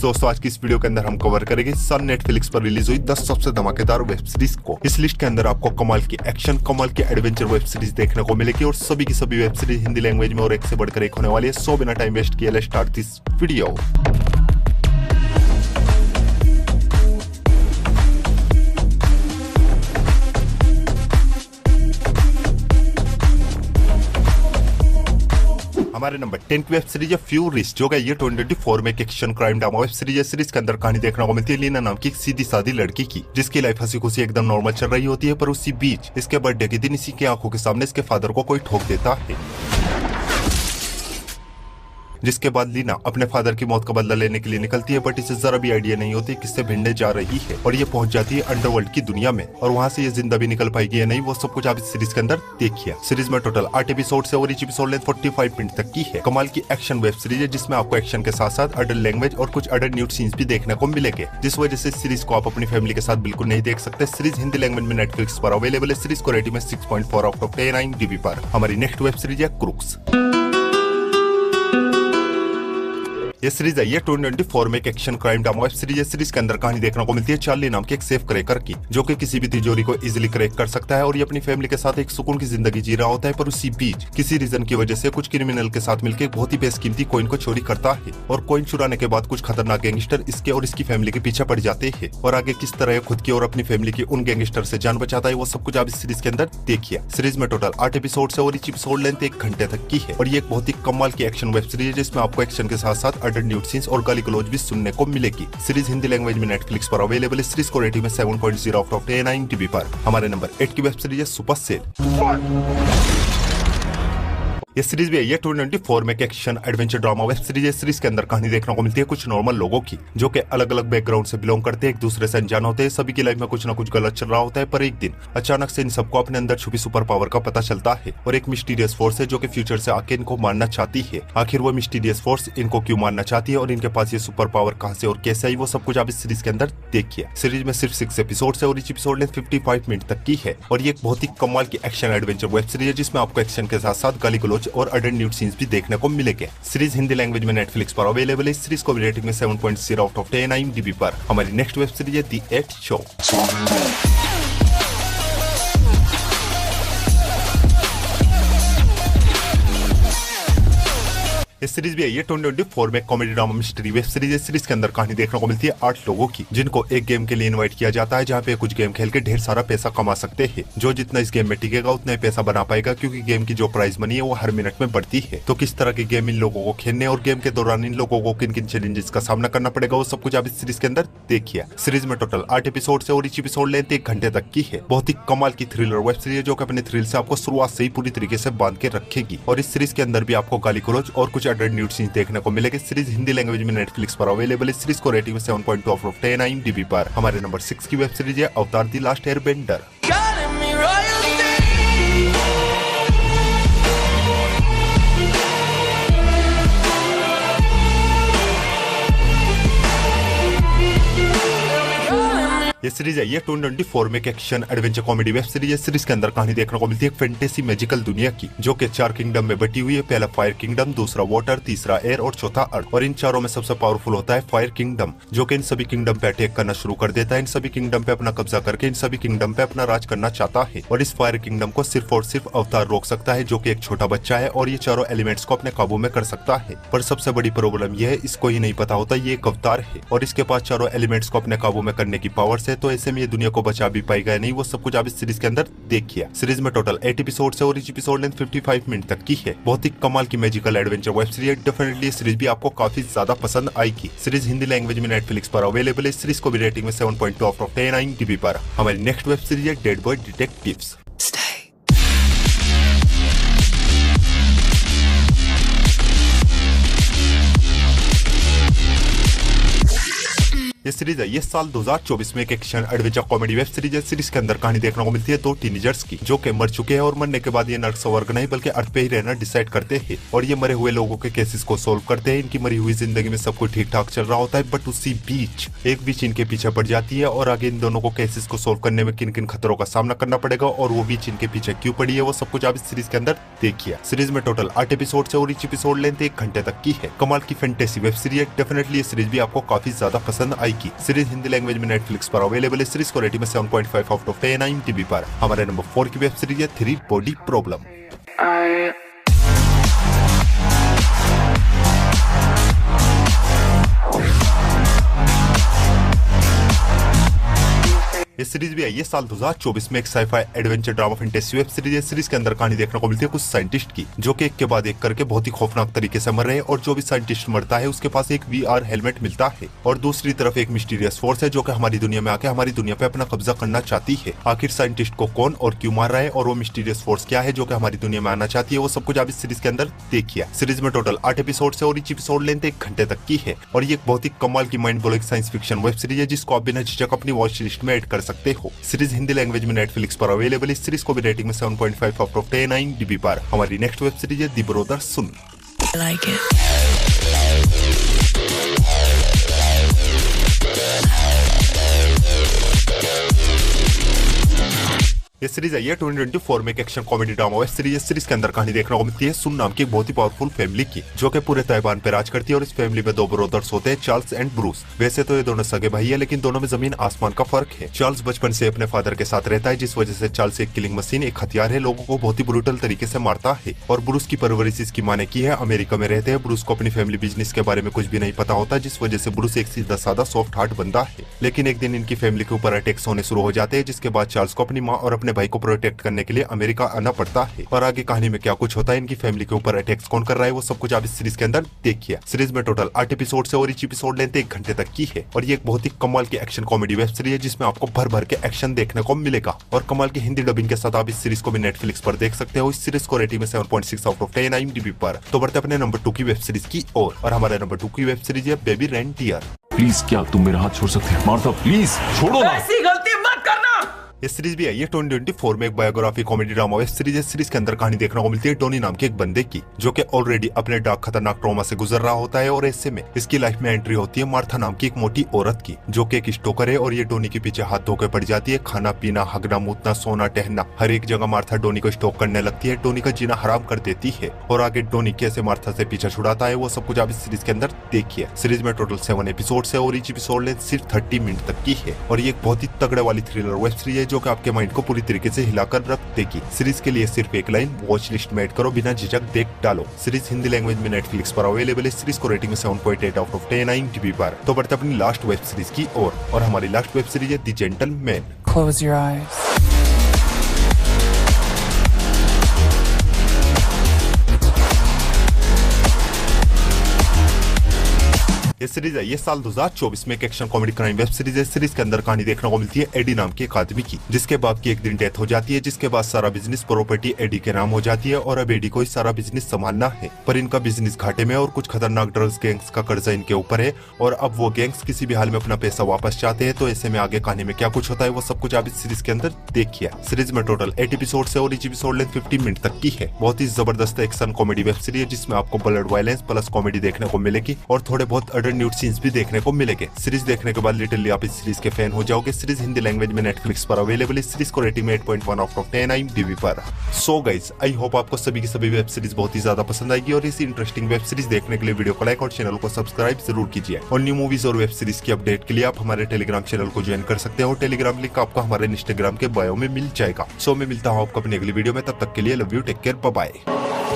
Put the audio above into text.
दोस्तों आज की इस वीडियो के अंदर हम कवर करेंगे सन नेटफ्लिक्स पर रिलीज हुई 10 सबसे धमाकेदार वेब सीरीज को। इस लिस्ट के अंदर आपको कमाल की एक्शन, कमाल की एडवेंचर वेब सीरीज देखने को मिलेगी और सभी की सभी वेब सीरीज हिंदी लैंग्वेज में और एक से बढ़कर एक होने वाली है। सो बिना टाइम वेस्ट किए लेट्स स्टार्ट दिस वीडियो। हमारे नंबर 10 की वेब सीरीज है फ्यूरिस, जो कि ये 2024 में एक action crime drama web series है। सीरीज के अंदर कहानी देखने को मिलती है लीना नाम की एक सीधी सादी लड़की की, जिसकी लाइफ हंसी खुशी एकदम नॉर्मल चल रही होती है। पर उसी बीच इसके बर्थडे के दिन इसी की आंखों के सामने इसके फादर को कोई ठोक देता है, जिसके बाद लीना अपने फादर की मौत का बदला लेने के लिए निकलती है। बट इसे जरा भी आइडिया नहीं होती किससे भिड़ने जा रही है और ये पहुंच जाती है अंडरवर्ल्ड की दुनिया में और वहां से ये जिंदा भी निकल पाएगी या नहीं, वो सब कुछ आप इस सीरीज के अंदर देखिए। सीरीज में टोटल 8 एपिसोड है और each एपिसोड लेंथ 45 मिनट तक की है। कमाल की एक्शन वेब सीरीज है जिसमें आपको एक्शन के साथ साथ अडल्ट लैंग्वेज और कुछ अडल्ट न्यूड सीन्स भी देखने को मिलेंगे, जिस वजह से सीरीज को आप अपनी फैमिली के साथ बिल्कुल नहीं देख सकते। सीरीज हिंदी लैंग्वेज में नेटफ्लिक्स पर अवेलेबल है। सीरीज को रेटिंग में 6.4 आउट ऑफ 10 IMDb पर। हमारी नेक्स्ट वेब सीरीज है क्रूक्स। ये सीरीज है 2024 में एक action crime drama web series है। सीरीज के अंदर कहानी देखने को मिलती है चार्ली नाम के एक सेफ क्रैकर की, जो कि किसी भी तिजोरी को इजीली क्रैक कर सकता है और ये अपनी फैमिली के साथ एक सुकून की जिंदगी जी रहा होता है। पर उसी बीच किसी रीजन की वजह से कुछ क्रिमिनल के साथ मिलकर बहुत ही बेशकीमती कॉइन को चोरी करता है और कॉइन चुराने के बाद कुछ खतरनाक गैंगस्टर इसके और इसकी फैमिली के पीछे पड़ जाते हैं और आगे किस तरह खुद की और अपनी फैमिली की उन गैंगस्टर से जान बचाता है, वो सब कुछ आप इस सीरीज के अंदर देखिए। सीरीज में टोटल 8 एपिसोड है और each एपिसोड लेंथ 1 घंटे तक की है और ये एक बहुत ही कमाल की एक्शन वेब सीरीज है जिसमें आपको एक्शन के साथ साथ अडल्ट न्यूड सीन्स और गाली गलौज भी सुनने को मिलेगी। सीरीज हिंदी लैंग्वेज में नेटफ्लिक्स पर अवेलेबल है। सीरीज को रेटिंग में 7.0 आउट ऑफ 10 IMDb पर। हमारे नंबर 8 की वेब सीरीज है सुपर सेल। ये सीरीज भी है 2024 में एक action adventure drama web series है। सीरीज के अंदर कहानी देखने को मिलती है कुछ नॉर्मल लोगों की, जो कि अलग अलग बैकग्राउंड से बिलोंग करते हैं, एक दूसरे से अनजान होते हैं। सभी की लाइफ में कुछ ना कुछ गलत चल रहा होता है, पर एक दिन अचानक से इन सबको अपने अंदर छुपी सुपर पावर का पता चलता है और एक मिस्टीरियस फोर्स है जो कि फ्यूचर से आके इनको मारना चाहती है। आखिर वो मिस्टीरियस फोर्स इनको क्यों मारना चाहती है और इनके पास ये सुपर पावर कहां से और कैसे आई, वो सब कुछ आप इस सीरीज के अंदर देखिए। सीरीज में सिर्फ 6 एपिसोड है और each एपिसोड लेंथ 55 मिनट तक की है और ये एक बहुत ही कमाल की एक्शन एडवेंचर वेब सीरीज है जिसमें आपको एक्शन के साथ साथ गाली गलौज और अडल्ट न्यूड भी देखने को मिलेंगे। सीरीज हिंदी लैंग्वेज में नेटफ्लिक्स पर अवेलेबल है। सीरीज को रेटिंग में 7.0 आउट ऑफ 10 IMDb पर। हमारी नेक्स्ट वेब सीरीज है द 8th शो। इस सीरीज भी है 2024 में comedy drama mystery web series है। सीरीज के अंदर कहानी देखने को मिलती है 8 लोगों की, जिनको एक गेम के लिए इनवाइट किया जाता है, जहां पे कुछ गेम खेल के ढेर सारा पैसा कमा सकते हैं। जो जितना इस गेम में टिकेगा उतना ही पैसा बना पाएगा, क्योंकि गेम की जो प्राइस मनी है वो हर मिनट में बढ़ती है। तो किस तरह के गेम इन लोगों को खेलने और गेम के दौरान इन लोगों को किन किन चैलेंजेस का सामना करना पड़ेगा, वो सब कुछ आप इस सीरीज के अंदर देखिए। सीरीज में टोटल 8 एपिसोड है और each एपिसोड लेंथ 1 घंटे तक की है। बहुत ही कमाल की थ्रिलर वेब सीरीज है जो कि अपने थ्रिल से आपको शुरुआत से ही पूरी तरीके से बांध के रखेगी और इस सीरीज के अंदर भी आपको गाली गलौज और कुछ अडल्ट न्यूड सीन्स देखने को मिलेगा। सीरीज हिंदी लैंग्वेज में नेटफ्लिक्स पर अवेलेबल है। सीरीज को रेटिंग में 7.2 आउट ऑफ 10 IMDb पर। हमारे नंबर 6 की वेब सीरीज है अवतार द लास्ट एयरबेंडर। ये सीरीज है 2024 में एक action adventure comedy web series है। सीरीज के अंदर कहानी देखने को मिलती है एक फैंटेसी मैजिकल दुनिया की, जो कि 4 किंगडम में बटी हुई है। पहला फायर किंगडम, दूसरा वाटर, तीसरा एयर और चौथा अर्थ। और इन चारों में सबसे पावरफुल होता है फायर किंगडम, जो कि इन सभी किंगडम पे अटैक करना शुरू कर देता है। इन सभी किंगडम पे अपना कब्जा करके इन सभी किंगडम पे अपना राज करना चाहता है और इस फायर किंगडम को सिर्फ और सिर्फ अवतार रोक सकता है, जो कि एक छोटा बच्चा है और ये चारों एलिमेंट्स को अपने काबू में कर सकता है। पर सबसे बड़ी प्रॉब्लम यह है, इसको ही नहीं पता होता ये एक अवतार है और इसके पास चारों एलिमेंट्स को अपने काबू में करने की पावर है। तो ऐसे में ये दुनिया को बचा भी पाएगा या नहीं, वो सब कुछ आप इस सीरीज के अंदर देखिए। सीरीज में टोटल 8 एपिसोड है और each एपिसोड लेंथ 55 मिनट तक की है। बहुत ही कमाल की मैजिकल एडवेंचर वेब सीरीज है। डेफिनेटली सीरीज भी आपको काफी ज्यादा पसंद आएगी। सीरीज हिंदी लैंग्वेज में नेटफ्लिक्स पर अवेलेबल है। सीरीज को भी रेटिंग में 7.2 आउट ऑफ 10 IMDb पर। हमारी नेक्स्ट वेब सीरीज है डेड बॉय डिटेक्टिव्स। ये सीरीज है, ये साल 2024 में एक action adventure comedy web series है। सीरीज के अंदर कहानी देखने को मिलती है दो टीनेजर्स की, जो कि मर चुके हैं और मरने के बाद ये नर्क स्वर्ग नहीं बल्कि अर्थ पे ही रहना डिसाइड करते हैं और ये मरे हुए लोगों के केसेस को सोल्व करते हैं। इनकी मरी हुई जिंदगी में सब कुछ ठीक ठाक चल रहा होता है, बट उसी बीच एक बीच इनके पीछे पड़ जाती है और आगे इन दोनों को केसेस को सोल्व करने में किन किन खतरों का सामना करना पड़ेगा और वो बीच इनके पीछे क्यों पड़ी है, वो सब कुछ आप इस सीरीज के अंदर देखिए। सीरीज में टोटल 8 एपिसोड है और ईच एपिसोड लेंथ 1 घंटे तक की है। कमाल की फैंटेसी वेब सीरीज है, डेफिनेटली ये सीरीज भी आपको काफी ज्यादा पसंद आएगी। सीरीज हिंदी लैंग्वेज में नेटफ्लिक्स पर अवेलेबल है। सीरीज को रेटिंग में 7.5 आउट ऑफ 10 IMDb पर। हमारे नंबर 4 की वेब सीरीज है 3 बॉडी प्रॉब्लम। ये सीरीज भी है, ये साल 2024 में एक sci fi adventure drama fantasy web series है। सीरीज के अंदर कहानी देखने को मिलती है कुछ साइंटिस्ट की, जो कि एक के बाद एक करके बहुत ही खौफनाक तरीके से मर रहे हैं और जो भी साइंटिस्ट मरता है उसके पास एक VR हेलमेट मिलता है और दूसरी तरफ एक मिस्टीरियस फोर्स है जो कि हमारी दुनिया में आके हमारी दुनिया पे अपना कब्जा करना चाहती है। आखिर साइंटिस्ट को कौन और क्यों मार रहा है और वो मिस्टीरियस फोर्स क्या है जो कि हमारी दुनिया में आना चाहती है, वो सब कुछ आप इस सीरीज के अंदर देखिए। सीरीज में टोटल 8 एपिसोड है और ईच एपिसोड लेंथ 1 घंटे तक की है और ये एक बहुत ही कमाल की mind blowing science fiction web series है जिसको आप बिना झिझक अपनी वॉच लिस्ट में ऐड कर सकते हो। हिंदी लैंग्वेज में नेटफ्लिक्स पर अवेलेबल। इस सीरीज को भी रेटिंग में 7.5 आउट ऑफ 10 IMDb पर। हमारी नेक्स्ट वेब सीरीज है दी ब्रदर सुन। ये सीरीज है, ये 2024 में एक action comedy drama web series है। सीरीज के अंदर कहानी देखने को मिलती है सुन नाम की एक बहुत ही पावरफुल फैमिली की, जो कि पूरे ताइवान पे राज करती है और इस फैमिली में 2 ब्रदर्स होते हैं, चार्ल्स एंड ब्रूस। वैसे तो ये दोनों सगे भाई है, लेकिन दोनों में जमीन आसमान का फर्क है। चार्ल्स बचपन से अपने फादर के साथ रहता है, जिस वजह से चार्ल्स एक किलिंग मशीन, एक हथियार है, लोगों को बहुत ही ब्रूटल तरीके से मारता है। और ब्रूस की परवरिश इसकी माँ ने की है। अमेरिका में रहते हैं, ब्रूस को अपनी फैमिली बिजनेस के बारे में कुछ भी नहीं पता होता, जिस वजह से ब्रूस एक सीधा साधा सॉफ्ट हार्ट बंदा है। लेकिन एक दिन इनकी फैमिली के ऊपर अटैक्स होने शुरू हो जाते हैं, जिसके बाद चार्ल्स को अपनी माँ और अपने भाई को प्रोटेक्ट करने के लिए अमेरिका आना पड़ता है। और आगे कहानी में क्या कुछ होता है, इनकी फैमिली के ऊपर अटैक्स कौन कर रहा है, वो सब कुछ आप इस सीरीज के अंदर देखिए। सीरीज में टोटल 8 एपिसोड है और ईच एपिसोड लेंथ 1 घंटे तक की है और ये एक बहुत ही कमाल की एक्शन कॉमेडी वेब सीरीज है जिसमें आपको भर भर के एक्शन देखने को मिलेगा और कमाल की हिंदी डबिंग के साथ आप इस सीरीज को भी नेटफ्लिक्स पर देख सकते हो। इस सीरीज को रेटिंग में 7.6 आउट ऑफ 10 IMDb पर। तो बढ़ते अपने नंबर 2 की वेब सीरीज की और हमारे नंबर 2 की वेब सीरीज है बेबी रेंटियर। प्लीज क्या तुम मेरा हाथ छोड़ सकते हैं? मार्था प्लीज छोड़ो ना। ऐसी गलती मत करना। ये सीरीज भी है, ये 2024 में एक biography comedy drama web series है। सीरीज के अंदर कहानी देखने को मिलती है टोनी नाम के एक बंदे की, जो कि ऑलरेडी अपने डार्क खतरनाक ट्रॉमा से गुजर रहा होता है और ऐसे में इसकी लाइफ में एंट्री होती है मार्था नाम की एक मोटी औरत की, जो कि एक स्टोकर है और ये टोनी के पीछे हाथ धोके पड़ जाती है। खाना पीना, हगना मूतना, सोना टहना, हर एक जगह मार्था टोनी को स्टॉक करने लगती है, टोनी का जीना हराम कर देती है और आगे टोनी कैसे मार्था से पीछा छुड़ाता है, वो सब कुछ आप इस सीरीज के अंदर देखिए। सीरीज में टोटल 7 एपिसोड है और ईच एपिसोड लेंथ सिर्फ 30 मिनट तक की है और ये एक बहुत ही तगड़े वाली थ्रिलर वेब सीरीज है जो कि आपके माइंड को पूरी तरीके से हिलाकर रख देगी। सीरीज के लिए सिर्फ एक लाइन, वॉच लिस्ट में ऐड करो, बिना झिझक देख डालो। सीरीज हिंदी लैंग्वेज में नेटफ्लिक्स पर अवेलेबल है। सीरीज को रेटिंग में 7.8 आउट ऑफ 10 IMDb पर। तो बढ़ते अपनी लास्ट वेब सीरीज की और हमारी लास्ट वेब सीरीज है the gentleman. Close your eyes. ये सीरीज है, ये साल 2024 में एक action comedy crime web series है। सीरीज के अंदर कहानी देखने को मिलती है एडी नाम के एक आदमी की, जिसके बाप की एक दिन डेथ हो जाती है, जिसके बाद सारा बिजनेस प्रॉपर्टी एडी के नाम हो जाती है और अब एडी को ही सारा बिजनेस संभालना है। पर इनका बिजनेस घाटे में और कुछ खतरनाक ड्रग्स गैंग्स का कर्जा इनके ऊपर है और अब वो गैंग्स किसी भी हाल में अपना पैसा वापस चाहते हैं। तो ऐसे में आगे कहानी में क्या कुछ होता है, वो सब कुछ आप इस सीरीज के अंदर देखिए। सीरीज में टोटल 8 एपिसोड है और ईच एपिसोड लेंथ 50 मिनट तक की है। बहुत ही जबरदस्त एक्शन कॉमेडी वेब सीरीज है जिसमें आपको ब्लड वायलेंस प्लस कॉमेडी देखने को मिलेगी और थोड़े बहुत अडल्ट न्यूड सीन्स भी देखने को मिलेंगे। सीरीज देखने के बाद लिटरली आप इस सीरीज के फैन हो जाओगे। सीरीज हिंदी लैंग्वेज में नेटफ्लिक्स पर अवेलेबल है। सीरीज को रेटिंग में 8.1 आउट ऑफ 10 IMDb पर। सो गाइस, आई होप आपको सभी की सभी वेब सीरीज बहुत ही ज्यादा पसंद आएगी और इसी इंटरेस्टिंग वेब सीरीज देखने के लिए वीडियो को लाइक और चैनल को सब्सक्राइब जरूर कीजिए। और न्यू मूवीज और वेब सीरीज की अपडेट के लिए आप हमारे टेलीग्राम चैनल को ज्वाइन कर सकते हो। टेलीग्राम लिंक आपको हमारे इंस्टाग्राम के बायो में मिल जाएगा। सो मैं मिलता हूँ आपको अपनी अगली वीडियो में, तब तक के लिए love you, take care, bye bye.